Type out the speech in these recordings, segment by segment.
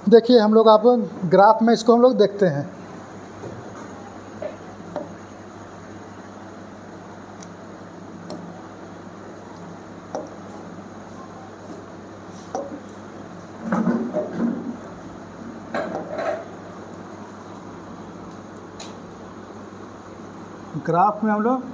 देखिए हम लोग आप ग्राफ में इसको हम लोग देखते हैं। ग्राफ में हम लोग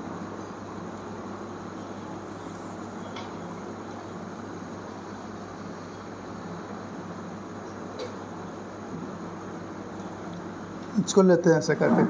इसको लेते हैं ऐसे करके।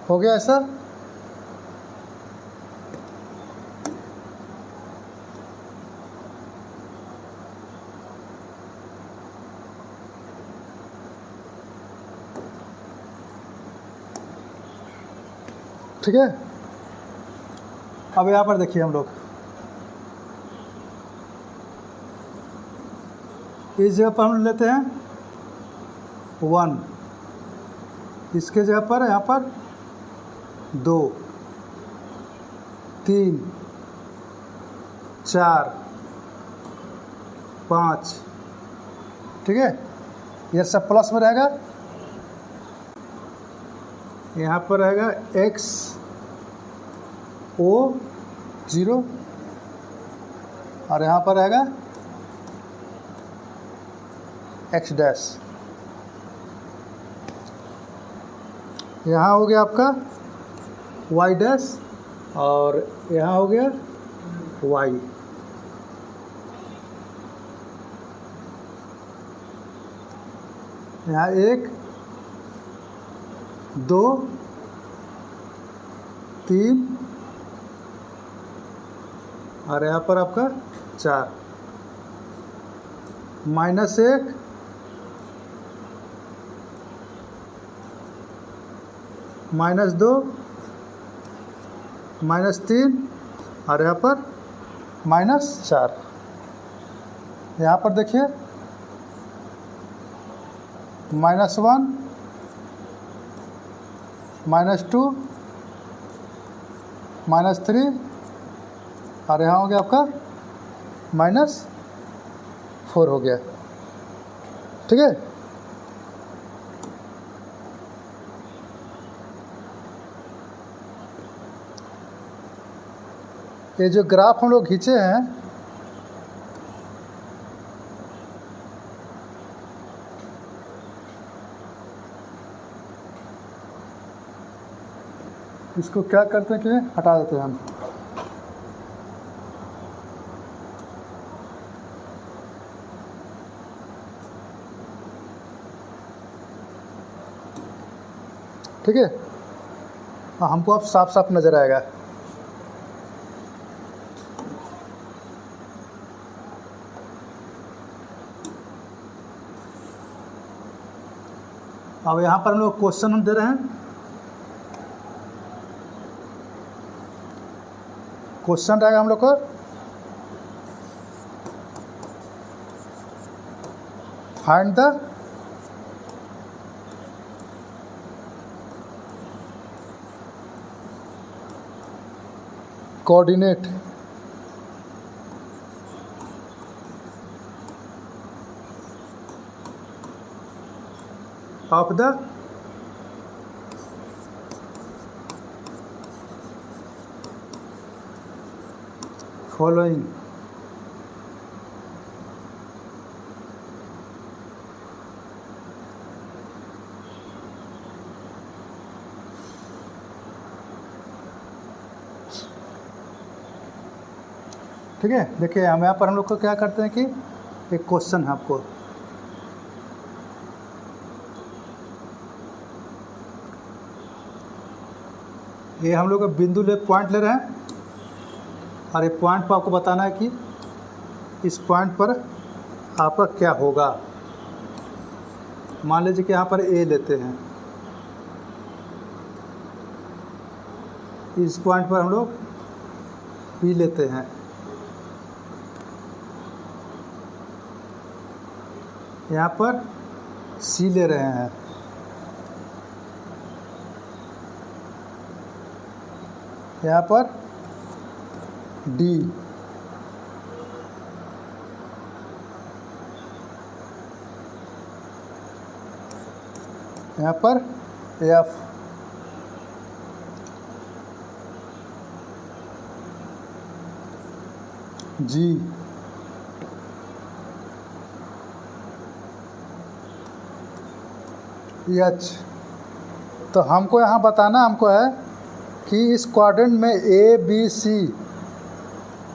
हो गया ऐसा। ठीक है, अब यहाँ पर देखिए हम लोग इस जगह पर हम लेते हैं 1, इसके जगह पर यहाँ पर 2, 3, 4, 5। ठीक है, ये सब प्लस में रहेगा। यहाँ पर रहेगा x O 0 और यहाँ पर रहेगा x डैश। यहाँ हो गया आपका y डैश और यहाँ हो गया y। यहाँ 1, 2, 3 और यहाँ पर आपका 4, -1, -2, -3 और यहाँ पर -4। यहाँ पर देखिए -1, -2, -3 और यहाँ हो गया आपका -4 हो गया। ठीक है, ये जो ग्राफ हम लोग खींचे हैं इसको क्या करते हैं कि हटा देते हैं हम। ठीक है, हाँ, हमको अब साफ साफ नज़र आएगा। अब यहाँ पर हम लोग क्वेश्चन हम दे रहे हैं। क्वेश्चन रहेगा हम लोग को find the coordinate of the following. ठीक है, देखिए हम यहाँ पर हम लोग को क्या करते हैं कि एक क्वेश्चन है आपको, ये हम लोग बिंदु पॉइंट ले रहे हैं और ये पॉइंट पर आपको बताना है कि इस पॉइंट पर आपका क्या होगा। मान लीजिए कि यहाँ पर ए लेते हैं, इस पॉइंट पर हम लोग P लेते हैं, यहाँ पर C ले रहे हैं, यहाँ पर D, यहाँ पर F, G, H। तो हमको यहाँ बताना है कि इस क्वाड्रेंट में A, B, C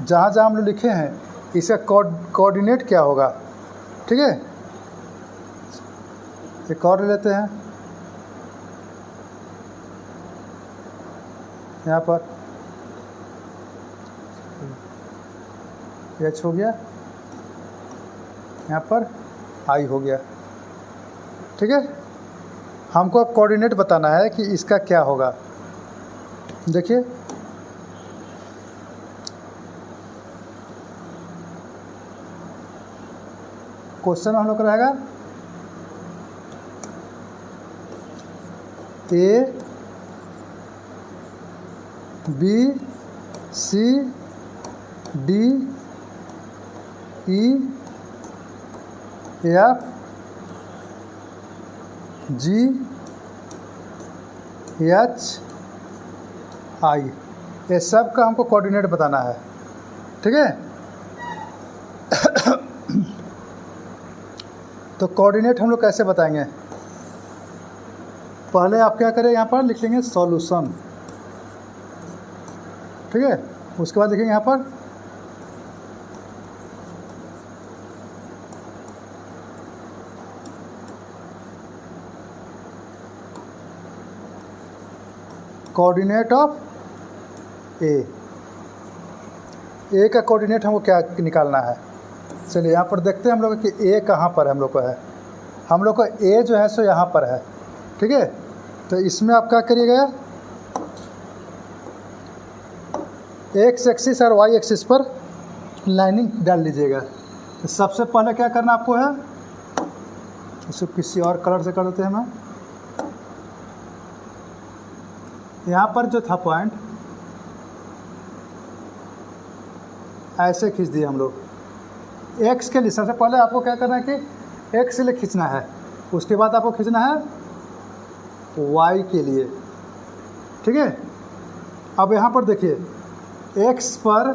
जहाँ जहाँ हम लोग लिखे हैं इसका कोऑर्डिनेट क्या होगा। ठीक है, एक और ले लेते हैं, यहाँ पर H हो गया, यहाँ पर I हो गया। ठीक है, हमको अब कोऑर्डिनेट बताना है कि इसका क्या होगा। देखिए, क्वेश्चन हम लोग का रहेगा A, B, C, D, E, F, G, H, I, ये सब का हमको कोऑर्डिनेट बताना है। ठीक है, तो कोऑर्डिनेट हम लोग कैसे बताएंगे, पहले आप क्या करें, यहाँ पर लिख लेंगे सॉल्यूशन। ठीक है, उसके बाद लिखेंगे यहाँ पर कोऑर्डिनेट ऑफ ए। ए का कोऑर्डिनेट हमको क्या निकालना है। चलिए यहाँ पर देखते हैं हम लोग कि ए कहाँ पर हम लोग को है। हम लोग को ए जो है सो यहाँ पर है। ठीक है, तो इसमें आप क्या करिएगा, एक्स एक्सिस और वाई एक्सिस पर लाइनिंग डाल लीजिएगा। तो सबसे पहले क्या करना आपको है, इसको किसी और कलर से कर देते हैं। मैं यहाँ पर जो था पॉइंट ऐसे खींच दिए हम लोग एक्स के लिए। सबसे पहले आपको क्या करना है कि एक्स के लिए खींचना है, उसके बाद आपको खींचना है वाई के लिए। ठीक है, अब यहाँ पर देखिए एक्स पर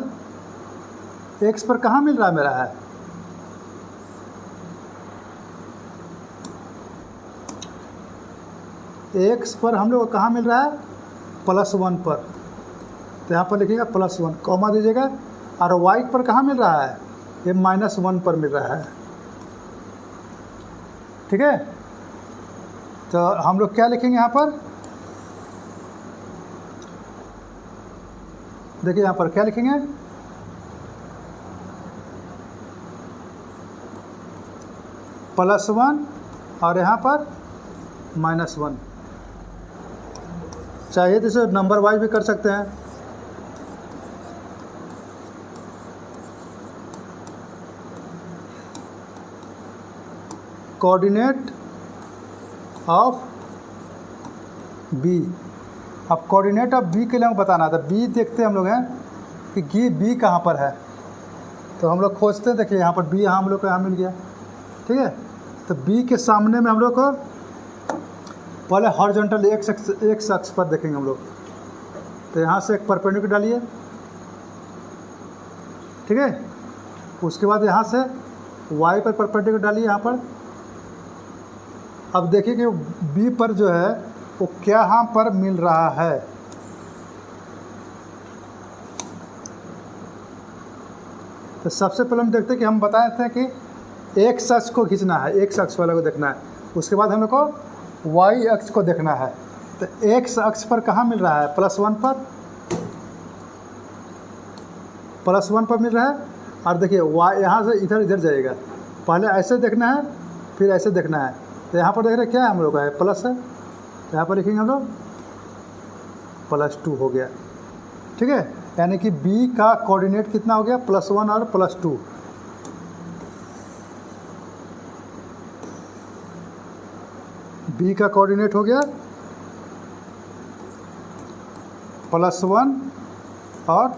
कहाँ मिल रहा है मेरा है, एक्स पर हम लोग को कहाँ मिल रहा है, +1 पर। तो यहाँ पर लिखिएगा +1 कॉमा दीजिएगा। और वाई पर कहाँ मिल रहा है, ये -1 पर मिल रहा है। ठीक है, तो हम लोग क्या लिखेंगे यहाँ पर, देखिए यहाँ पर क्या लिखेंगे, +1 और यहाँ पर -1। चाहिए तो इसे नंबर वाइज भी कर सकते हैं। Coordinate of B. अब कोऑर्डिनेट ऑफ बी के लिए हमको बताना था। बी देखते हम लोग हैं कि बी कहाँ पर है, तो हम लोग खोजते हैं। देखिए यहाँ पर बी, यहाँ हम लोग को यहाँ मिल गया। ठीक है, तो बी के सामने में हम लोग को पहले हॉरिजॉन्टल एक्स अक्ष पर देखेंगे हम लोग। तो यहाँ से एक परपेंडिकुलर डालिए। ठीक है, उसके बाद यहाँ से वाई पर परपेंडिकुलर डालिए यहाँ पर। अब देखिए कि बी पर जो है वो क्या यहाँ पर मिल रहा है। तो सबसे पहले हम देखते हैं कि हम बताए थे कि एक्स अक्ष को खींचना है, एक्स अक्ष वाले को देखना है। उसके बाद हम लोग को वाई अक्ष को देखना है। तो एक्स अक्ष पर कहाँ मिल रहा है, +1 पर, +1 पर मिल रहा है। और देखिए वाई यहाँ से इधर जाएगा। पहले ऐसे देखना है, फिर ऐसे देखना है। तो यहाँ पर देख रहे हैं क्या है, हम लोग का है प्लस है। यहाँ पर लिखेंगे हम लोग +2 हो गया। ठीक है, यानी कि बी का कोऑर्डिनेट कितना हो गया, +1 और +2। बी का कोऑर्डिनेट हो गया +1 और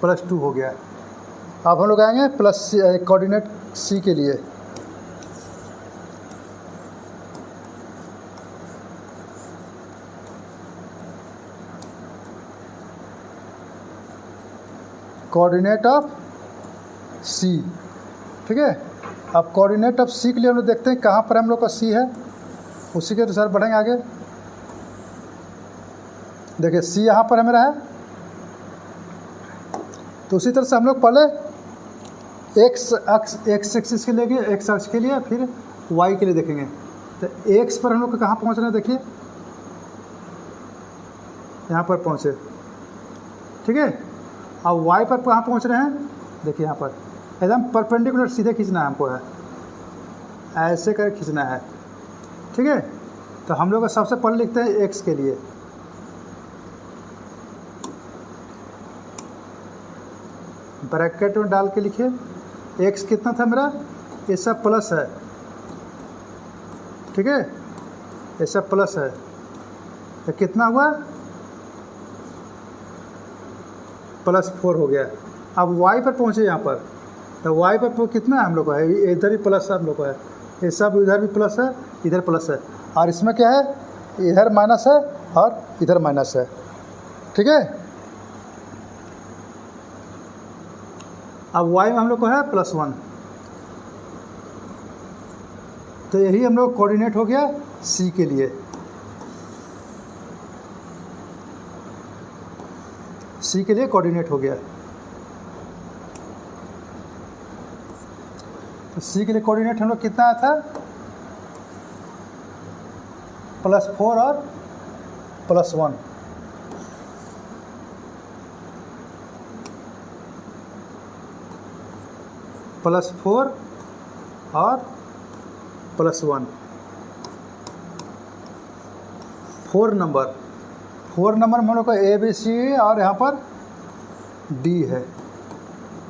+2 हो गया। अब हम लोग आएंगे प्लस कोऑर्डिनेट सी के लिए। कोऑर्डिनेट ऑफ सी, ठीक है। अब कोऑर्डिनेट ऑफ सी के लिए हम लोग देखते हैं कहाँ पर हम लोग का सी है, उसी के अनुसार बढ़ेंगे आगे। देखिए सी यहाँ पर है मेरा है, तो उसी तरह से हम लोग पहले एक्स एक्सिस के लिए, एक्स अक्ष के लिए, फिर वाई के लिए देखेंगे। तो एक्स पर हम लोग को कहाँ पहुँचना है, देखिए यहाँ पर पहुँचे, ठीक है। अब वाई पर कहाँ पहुँच रहे हैं, देखिए यहाँ पर एकदम परपेंडिकुलर सीधे खींचना है हमको, है ऐसे कर खींचना है, ठीक है। तो हम लोग सबसे पहले लिखते हैं एक्स के लिए, ब्रैकेट में डाल के लिखिए एक्स कितना था मेरा, ये सब प्लस है, ठीक है, ये सब प्लस है, तो कितना हुआ +4 हो गया। अब y पर पहुँचे यहाँ पर, तो y पर कितना है हम लोग को है, इधर भी प्लस है हम लोग को है, ये सब इधर भी प्लस है, इधर प्लस है, और इसमें क्या है, इधर माइनस है और इधर माइनस है, ठीक है। अब y में हम लोग को है +1, तो यही हम लोग कोऑर्डिनेट हो गया c के लिए। सी के लिए कोऑर्डिनेट हो गया। तो सी के लिए कोऑर्डिनेट हम लोग कितना आया था, +4 और +1, +4 और +1, 4 नंबर में हम लोग का ABC और यहाँ पर D है,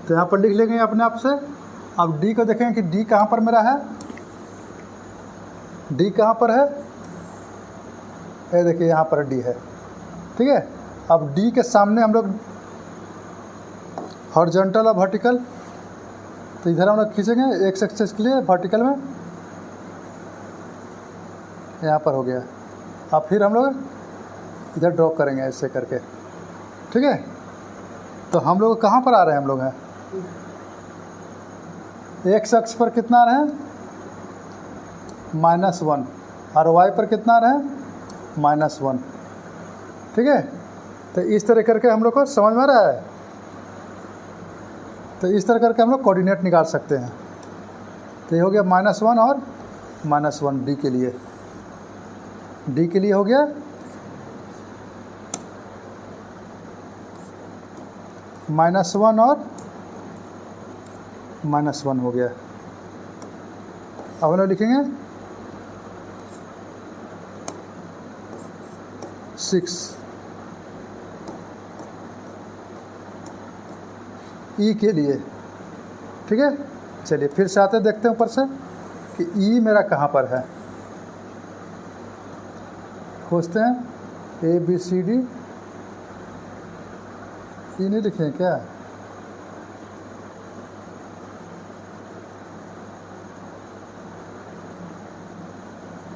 तो यहाँ पर लिख लेंगे अपने आप से। अब D को देखेंगे कि D कहाँ पर मेरा है, D कहाँ पर है, ये देखिए यहाँ पर D है, ठीक है। अब D के सामने हम लोग हॉरिजॉन्टल और वर्टिकल, तो इधर हम लोग खींचेंगे एक्स एक्सिस के लिए वर्टिकल में, यहाँ पर हो गया। अब फिर हम लोग इधर ड्रॉ करेंगे ऐसे करके, ठीक है। तो हम लोग कहाँ पर आ रहे हैं, हम लोग हैं एक्स अक्ष पर कितना आ रहे हैं, -1, और वाई पर कितना आ रहे हैं, -1, ठीक है। तो इस तरह करके हम लोग को समझ में आ रहा है, तो इस तरह करके हम लोग कोऑर्डिनेट निकाल सकते हैं। तो ये हो गया -1 और -1 डी के लिए, डी के लिए हो गया -1 और -1 हो गया। अब हम लोग लिखेंगे 6 ई के लिए, ठीक है। चलिए फिर से आते देखते हैं ऊपर से कि ई मेरा कहाँ पर है, खोजते हैं ABCD, ई नहीं लिखे क्या,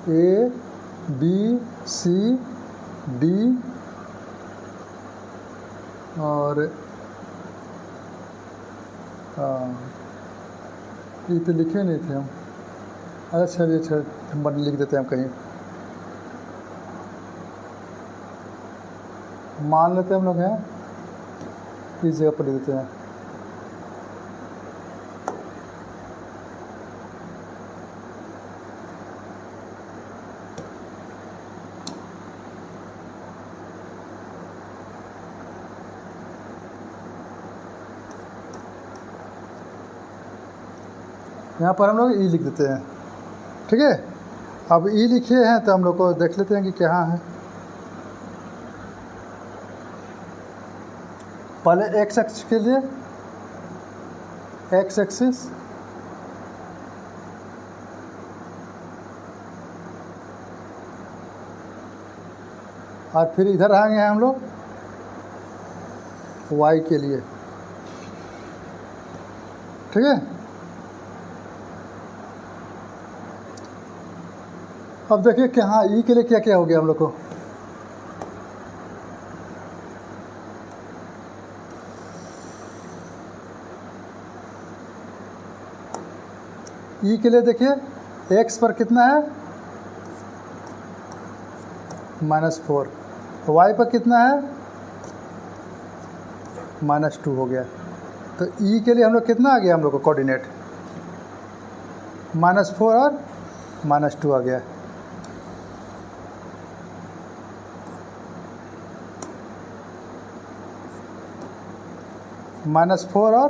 ABCD और ये तो लिखे नहीं थे हम, अच्छा चलिए हम लिख देते हैं हम कहीं, मान लेते हैं हम लोग हैं, इस जगह पर लिख देते हैं। यहाँ पर हम लोग ई लिख देते हैं, ठीक है। अब ई लिखे हैं तो हम लोग को देख लेते हैं कि कहाँ है। पहले एक्स एक्सिस के लिए एक्स एक्सिस, और फिर इधर आएंगे हम लोग वाई के लिए। ठीक है, अब देखिए कि हाँ ई के लिए क्या क्या हो गया हम लोग को। ई के लिए देखिए एक्स पर कितना है -4, वाई पर कितना है -2 हो गया। तो ई के लिए हम लोग कितना आ गया हम लोग को कोऑर्डिनेट -4 और -2 आ गया। -4 और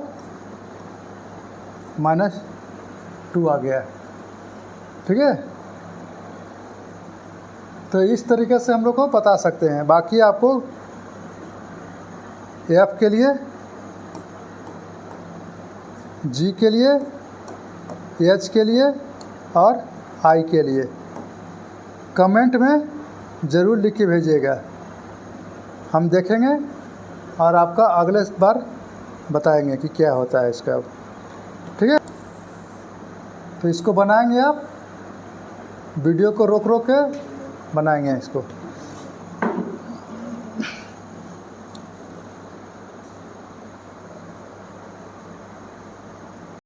-2 आ गया। ठीक है, तो इस तरीके से हम लोग को बता सकते हैं। बाकी आपको एफ के लिए, जी के लिए, एच के लिए और आई के लिए कमेंट में ज़रूर लिख के भेजिएगा, हम देखेंगे और आपका अगले बार बताएंगे कि क्या होता है इसका। ठीक है, तो इसको बनाएंगे, आप वीडियो को रोक रोक के बनाएंगे इसको।